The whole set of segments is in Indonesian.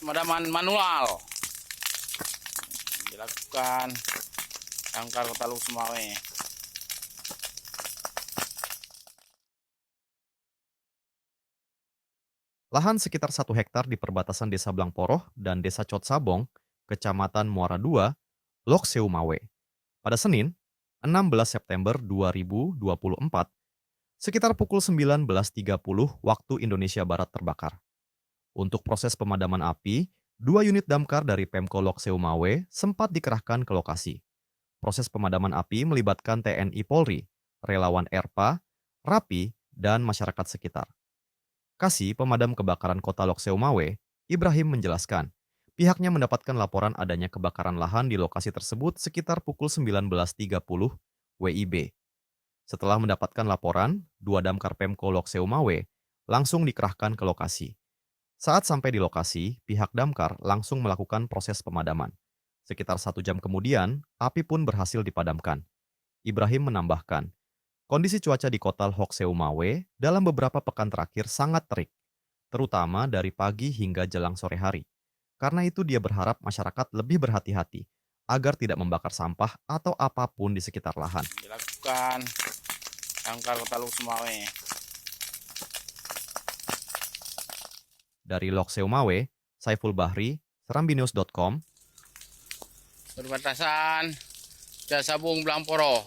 pemadaman manual dilakukan Damkar Kota Lok Sumawe. Lahan sekitar 1 hektar di perbatasan Desa Blangporoh dan Desa Cotsabong, Kecamatan Muara II, Lok Seumawe. Pada Senin, 16 September 2024, sekitar pukul 19.30 waktu Indonesia Barat terbakar. Untuk proses pemadaman api, 2 unit damkar dari Pemko Lok Seumawe sempat dikerahkan ke lokasi. Proses pemadaman api melibatkan TNI Polri, relawan ERPA, RAPI, dan masyarakat sekitar. Kasih Pemadam Kebakaran Kota Lok Seumawe, Ibrahim menjelaskan, pihaknya mendapatkan laporan adanya kebakaran lahan di lokasi tersebut sekitar pukul 19.30 WIB. Setelah mendapatkan laporan, 2 damkar Pemko Lok Seumawe langsung dikerahkan ke lokasi. Saat sampai di lokasi, pihak damkar langsung melakukan proses pemadaman. Sekitar 1 jam kemudian, api pun berhasil dipadamkan. Ibrahim menambahkan, kondisi cuaca di kota Lok Seumawe dalam beberapa pekan terakhir sangat terik, terutama dari pagi hingga jelang sore hari. Karena itu dia berharap masyarakat lebih berhati-hati agar tidak membakar sampah atau apapun di sekitar lahan. Dilakukan Damkar Kota Lok Sumawe. Dari Lok Seumawe, Saiful Bahri, serambinews.com. Perbatasan Desa Blangporoh,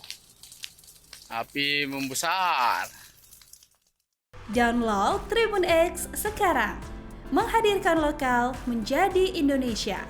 api membesar. Download Tribun X sekarang, menghadirkan lokal menjadi Indonesia.